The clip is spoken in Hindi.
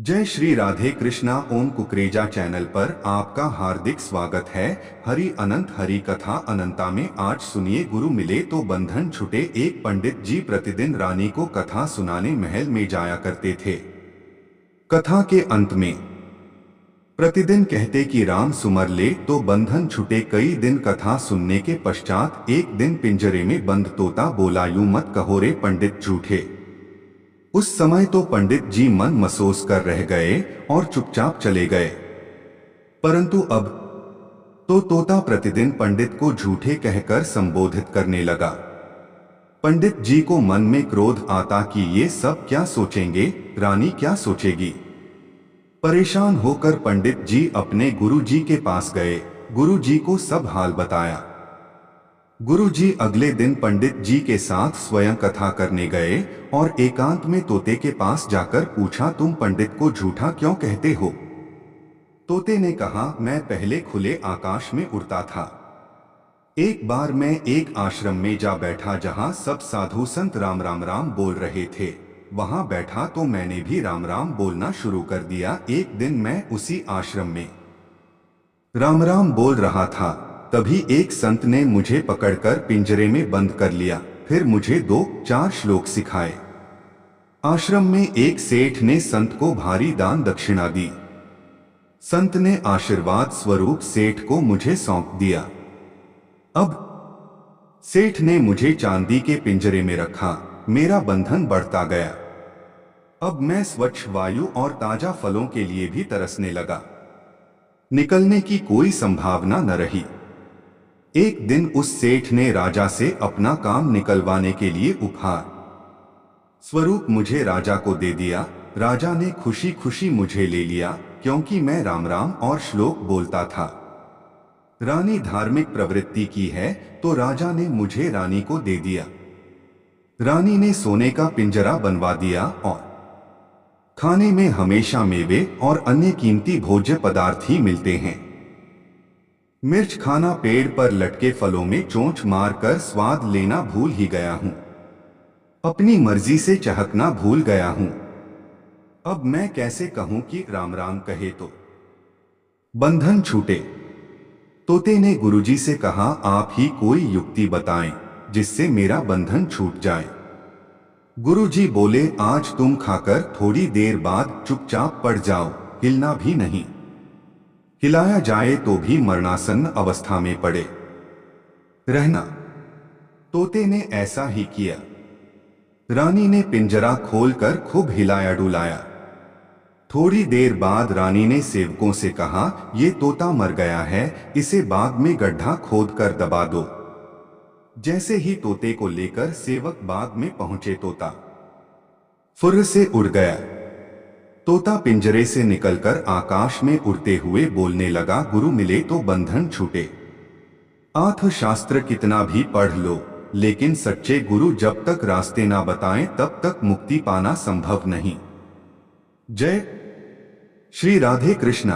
जय श्री राधे कृष्णा। ओम कुकरेजा चैनल पर आपका हार्दिक स्वागत है। हरि अनंत हरि कथा अनंता में आज सुनिए, गुरु मिले तो बंधन छूटे। एक पंडित जी प्रतिदिन रानी को कथा सुनाने महल में जाया करते थे। कथा के अंत में प्रतिदिन कहते कि राम सुमर ले तो बंधन छूटे। कई दिन कथा सुनने के पश्चात एक दिन पिंजरे में बंद तोता बोला, यूं मत कहो रे पंडित झूठे। उस समय तो पंडित जी मन महसूस कर रह गए और चुपचाप चले गए। परंतु अब तो तोता प्रतिदिन पंडित को झूठे कहकर संबोधित करने लगा। पंडित जी को मन में क्रोध आता कि ये सब क्या सोचेंगे, रानी क्या सोचेगी। परेशान होकर पंडित जी अपने गुरु जी के पास गए। गुरु जी को सब हाल बताया। गुरु जी अगले दिन पंडित जी के साथ स्वयं कथा करने गए और एकांत में तोते के पास जाकर पूछा, तुम पंडित को झूठा क्यों कहते हो। तोते ने कहा, मैं पहले खुले आकाश में उड़ता था। एक बार मैं एक आश्रम में जा बैठा जहां सब साधु संत राम राम राम बोल रहे थे। वहां बैठा तो मैंने भी राम राम बोलना शुरू कर दिया। एक दिन मैं उसी आश्रम में राम राम बोल रहा था, तभी एक संत ने मुझे पकड़कर पिंजरे में बंद कर लिया। फिर मुझे 2-4 श्लोक सिखाए। आश्रम में एक सेठ ने संत को भारी दान दक्षिणा दी। संत ने आशीर्वाद स्वरूप सेठ को मुझे सौंप दिया। अब सेठ ने मुझे चांदी के पिंजरे में रखा। मेरा बंधन बढ़ता गया। अब मैं स्वच्छ वायु और ताजा फलों के लिए भी तरसने लगा। निकलने की कोई संभावना न रही। एक दिन उस सेठ ने राजा से अपना काम निकलवाने के लिए उपहार स्वरूप मुझे राजा को दे दिया। राजा ने खुशी खुशी मुझे ले लिया, क्योंकि मैं राम राम और श्लोक बोलता था। रानी धार्मिक प्रवृत्ति की है तो राजा ने मुझे रानी को दे दिया। रानी ने सोने का पिंजरा बनवा दिया और खाने में हमेशा मेवे और अन्य कीमती भोज्य पदार्थ ही मिलते हैं। मिर्च खाना, पेड़ पर लटके फलों में चोंच मारकर स्वाद लेना भूल ही गया हूं। अपनी मर्जी से चहकना भूल गया हूं। अब मैं कैसे कहूं कि राम राम कहे तो बंधन छूटे। तोते ने गुरुजी से कहा, आप ही कोई युक्ति बताएं जिससे मेरा बंधन छूट जाए। गुरुजी बोले, आज तुम खाकर थोड़ी देर बाद चुपचाप पड़ जाओ, हिलना भी नहीं। हिलाया जाए तो भी मरणासन्न अवस्था में पड़े रहना। तोते ने ऐसा ही किया। रानी ने पिंजरा खोलकर खूब हिलाया डुलाया। थोड़ी देर बाद रानी ने सेवकों से कहा, ये तोता मर गया है, इसे बाग में गड्ढा खोदकर दबा दो। जैसे ही तोते को लेकर सेवक बाग में पहुंचे, तोता फुर्र से उड़ गया। तोता पिंजरे से निकलकर आकाश में उड़ते हुए बोलने लगा, गुरु मिले तो बंधन छूटे। आठ शास्त्र कितना भी पढ़ लो, लेकिन सच्चे गुरु जब तक रास्ते ना बताएं तब तक मुक्ति पाना संभव नहीं। जय श्री राधे कृष्णा।